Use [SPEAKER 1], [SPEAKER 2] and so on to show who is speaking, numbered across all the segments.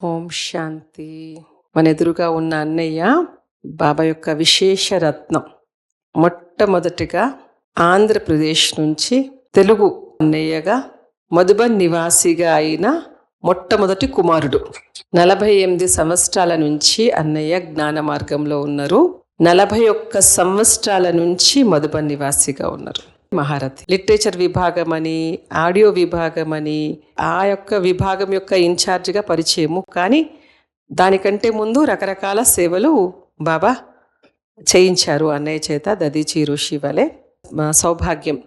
[SPEAKER 1] ఓం శాంతి. మన ఎదురుగా ఉన్న అన్నయ్య బాబా యొక్క విశేష రత్నం. మొట్టమొదటిగా ఆంధ్రప్రదేశ్ నుంచి తెలుగు అన్నయ్యగా మధుబన్ నివాసిగా అయిన మొట్టమొదటి కుమారుడు. 48 సంవత్సరాల నుంచి అన్నయ్య జ్ఞాన మార్గంలో ఉన్నారు. 41 సంవత్సరాల నుంచి మధుబన్ నివాసిగా ఉన్నారు. మహారథి లిటరేచర్ విభాగం అని, ఆడియో విభాగం అని, ఆ యొక్క విభాగం యొక్క ఇన్ఛార్జిగా పరిచయము. కానీ దానికంటే ముందు రకరకాల సేవలు బాబా చేయించారు అన్నయ్య చేత. దదీచి ఋషి వలె సౌభాగ్యం,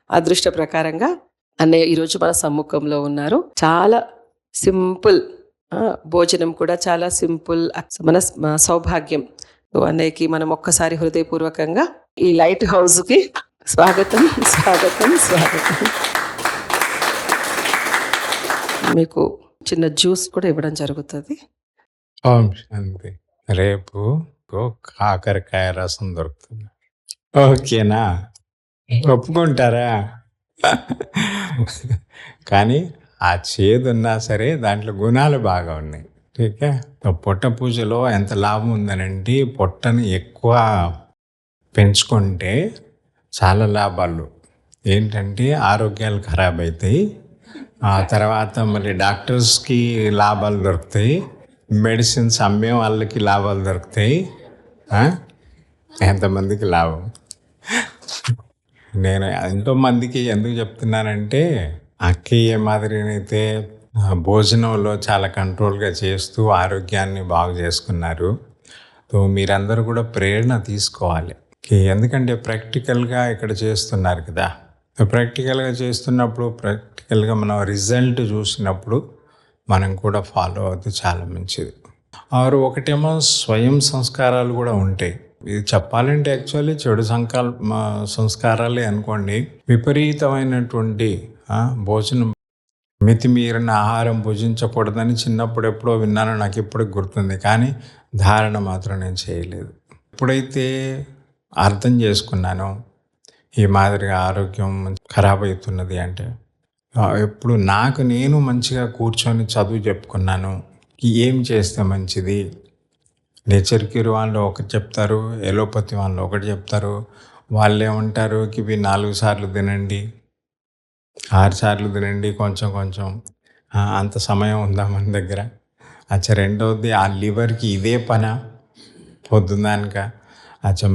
[SPEAKER 1] అదృష్ట ప్రకారంగా అన్నయ్య ఈరోజు మన సమ్ముఖంలో ఉన్నారు. చాలా సింపుల్ భోజనం కూడా చాలా సింపుల్. మన సౌభాగ్యం. అన్నయ్యకి మనం ఒక్కసారి హృదయపూర్వకంగా ఈ లైట్ హౌస్కి స్వాగతం స్వాగతం స్వాగతం. మీకు చిన్న జ్యూస్ కూడా ఇవ్వడం జరుగుతుంది.
[SPEAKER 2] ఓం శాంతి. రేపు కాకరకాయ రసం దొరుకుతుంది. ఓకేనా? ఒప్పుకుంటారా? కానీ ఆ చేదున్నా సరే దాంట్లో గుణాలు బాగా ఉన్నాయి. ఠీకే. పొట్ట పూజలో ఎంత లాభం ఉందనంటే, పొట్టని ఎక్కువ పెంచుకుంటే చాలా లాభాలు. ఏంటంటే ఆరోగ్యాలు ఖరాబ్ అవుతాయి, ఆ తర్వాత మళ్ళీ డాక్టర్స్కి లాభాలు దొరుకుతాయి, మెడిసిన్స్ అమ్మే వాళ్ళకి లాభాలు దొరుకుతాయి. ఎంతమందికి లాభం. నేను ఎంతోమందికి ఎందుకు చెప్తున్నానంటే, అక్కయ్య మాదిరినైతే భోజనంలో చాలా కంట్రోల్గా చేస్తూ ఆరోగ్యాన్ని బాగు చేసుకున్నారు. సో మీరందరూ కూడా ప్రేరణ తీసుకోవాలి. ఎందుకంటే ప్రాక్టికల్గా ఇక్కడ చేస్తున్నారు కదా. ప్రాక్టికల్గా చేస్తున్నప్పుడు ప్రాక్టికల్గా మనం రిజల్ట్ చూసినప్పుడు మనం కూడా ఫాలో అవుతే చాలా మంచిది. ఆరు ఒకటేమో స్వయం సంస్కారాలు కూడా ఉంటాయి. ఇది చెప్పాలంటే యాక్చువల్లీ చెడు సంస్కారాలే అనుకోండి. విపరీతమైనటువంటి భోజనం, మితిమీరిన ఆహారం భుజించకూడదని చిన్నప్పుడు ఎప్పుడో విన్నాను, నాకు ఇప్పటికి గుర్తుంది. కానీ ధారణ మాత్రం నేను చేయలేదు. ఎప్పుడైతే అర్థం చేసుకున్నాను ఈ మాదిరిగా ఆరోగ్యం ఖరాబ్ అవుతున్నది అంటే, ఎప్పుడు నాకు నేను మంచిగా కూర్చొని చదువు చెప్పుకున్నాను. ఏం చేస్తే మంచిది. నేచర్ క్యూర్ వాళ్ళు ఒకటి చెప్తారు, ఎలోపతి వాళ్ళు ఒకటి చెప్తారు. వాళ్ళు ఏమంటారు, ఇవి 4 సార్లు తినండి, 6 సార్లు తినండి, కొంచెం కొంచెం. అంత సమయం ఉందా మన దగ్గర? రెండవది, ఆ లివర్కి ఇదే పనా పొద్దున్నాక?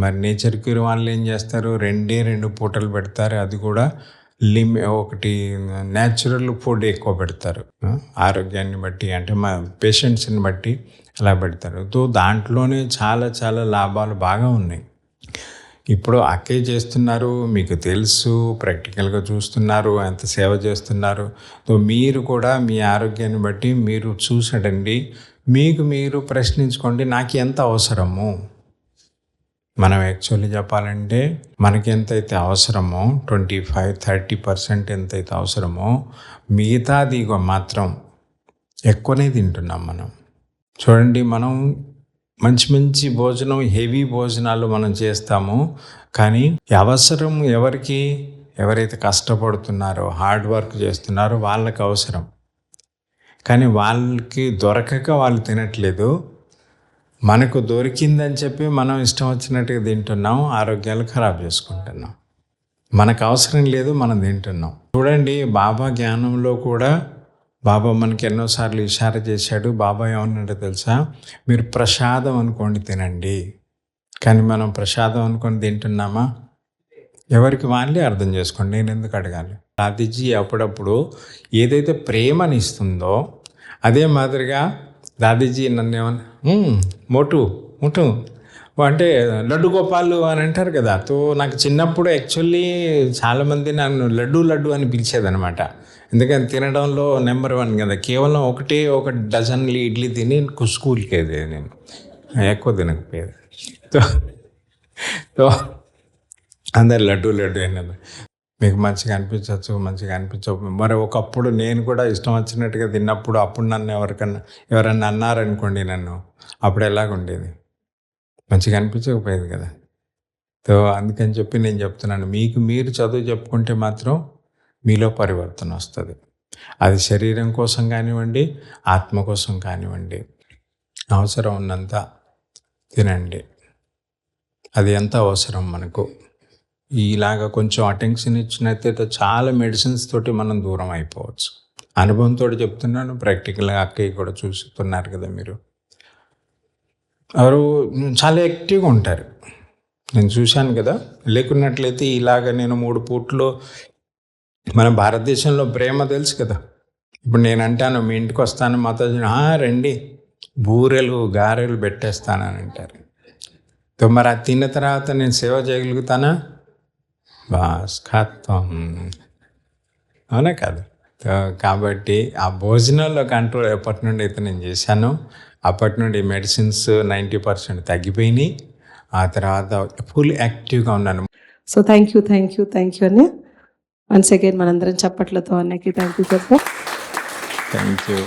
[SPEAKER 2] మరి నేచర్ క్యూర్ వాళ్ళు ఏం చేస్తారు, 2 పూటలు పెడతారు. అది కూడా ఒకటి న్యాచురల్ ఫుడ్ ఎక్కువ పెడతారు. ఆరోగ్యాన్ని బట్టి, అంటే మా పేషెంట్స్ని బట్టి అలా పెడతారు. తో దాంట్లోనే చాలా చాలా లాభాలు బాగా ఉన్నాయి. ఇప్పుడు అక్కే చేస్తున్నారు, మీకు తెలుసు, ప్రాక్టికల్గా చూస్తున్నారు, ఎంత సేవ చేస్తున్నారు. సో మీరు కూడా మీ ఆరోగ్యాన్ని బట్టి మీరు చూసడండి, మీకు మీరు ప్రశ్నించుకోండి, నాకు ఎంత అవసరము. మనం యాక్చువల్లీ చెప్పాలంటే మనకి ఎంతైతే అవసరమో 25-30% ఎంతైతే అవసరమో, మిగతాది మాత్రం ఎక్కువనే తింటున్నాం మనం. చూడండి, మనం మంచి మంచి భోజనం, హెవీ భోజనాలు మనం చేస్తాము. కానీ అవసరం ఎవరికి? ఎవరైతే కష్టపడుతున్నారో, హార్డ్ వర్క్ చేస్తున్నారో వాళ్ళకి అవసరం. కానీ వాళ్ళకి దొరకక వాళ్ళు తినట్లేదు. మనకు దొరికిందని చెప్పి మనం ఇష్టం వచ్చినట్టుగా తింటున్నాం, ఆరోగ్యాలు ఖరాబ్ చేసుకుంటున్నాం. మనకు అవసరం లేదు, మనం తింటున్నాం. చూడండి, బాబా జ్ఞానంలో కూడా బాబా మనకి ఎన్నోసార్లు ఇషారా చేశాడు. బాబా ఏమన్నాడో తెలుసా? మీరు ప్రసాదం అనుకోండి తినండి. కానీ మనం ప్రసాదం అనుకొని తింటున్నామా? ఎవరికి వాళ్ళే అర్థం చేసుకోండి, నేను ఎందుకు అడగాలి. దాదీజీ అప్పుడప్పుడు ఏదైతే ప్రేమనిస్తుందో అదే మాదిరిగా దాదీజీ నన్ను ఏమన్నా మోటు అంటే లడ్డు గోపాలు అని అంటారు కదా. తో నాకు చిన్నప్పుడు యాక్చువల్లీ చాలామంది నన్ను లడ్డు అని పిలిచేదనమాట. ఎందుకంటే తినడంలో నెంబర్ 1 కదా. కేవలం ఒక డజన్లు ఇడ్లీ తిని స్కూల్కి వెళ్ళేది, నేను ఎక్కువ తినకపోయేది. తో అందరు లడ్డు అయినది. మీకు మంచిగా అనిపించవచ్చు, మంచిగా అనిపించవు. మరి ఒకప్పుడు నేను కూడా ఇష్టం వచ్చినట్టుగా తిన్నప్పుడు, అప్పుడు నన్ను ఎవరన్నా అన్నారనుకోండి నన్ను, అప్పుడు ఎలాగుండేది? మంచిగా అనిపించకపోయేది కదా. సో అందుకని చెప్పి నేను చెప్తున్నాను, మీకు మీరు చదువు చెప్పుకుంటే మాత్రం మీలో పరివర్తన వస్తుంది. అది శరీరం కోసం కానివ్వండి, ఆత్మ కోసం కానివ్వండి, అవసరం ఉన్నంత తినండి. అది ఎంత అవసరం మనకు. ఇలాగ కొంచెం అటెన్షన్ ఇచ్చినట్టయితే చాలా మెడిసిన్స్ తోటి మనం దూరం అయిపోవచ్చు. అనుభవంతో చెప్తున్నాను, ప్రాక్టికల్గా అక్కయ్య కూడా చూస్తున్నారు కదా మీరు. ఎవరు చాలా యాక్టివ్గా ఉంటారు, నేను చూశాను కదా. లేకున్నట్లయితే ఇలాగ నేను 3 పూట్లు, మన భారతదేశంలో ప్రేమ తెలుసు కదా. ఇప్పుడు నేను అంటాను మీ ఇంటికి వస్తాను మాతో, రండి బూరెలు గారెలు పెట్టేస్తానని అంటారు. మరి అది తిన్న తర్వాత నేను సేవ చేయగలుగుతానా? బాస్ ఖాతం, అవునా కాదు? కాబట్టి ఆ భోజనాల్లో కంట్రోల్ ఎప్పటి నుండి అయితే నేను చేశాను, అప్పటి నుండి మెడిసిన్స్ 90% తగ్గిపోయినాయి. ఆ తర్వాత ఫుల్ యాక్టివ్గా ఉన్నాను.
[SPEAKER 1] సో థ్యాంక్ యూ అన్నయ్య. వన్స్ అగైన్ మనందరం చప్పట్లతో అన్నయ్యకి థ్యాంక్ యూ.
[SPEAKER 2] Thank you.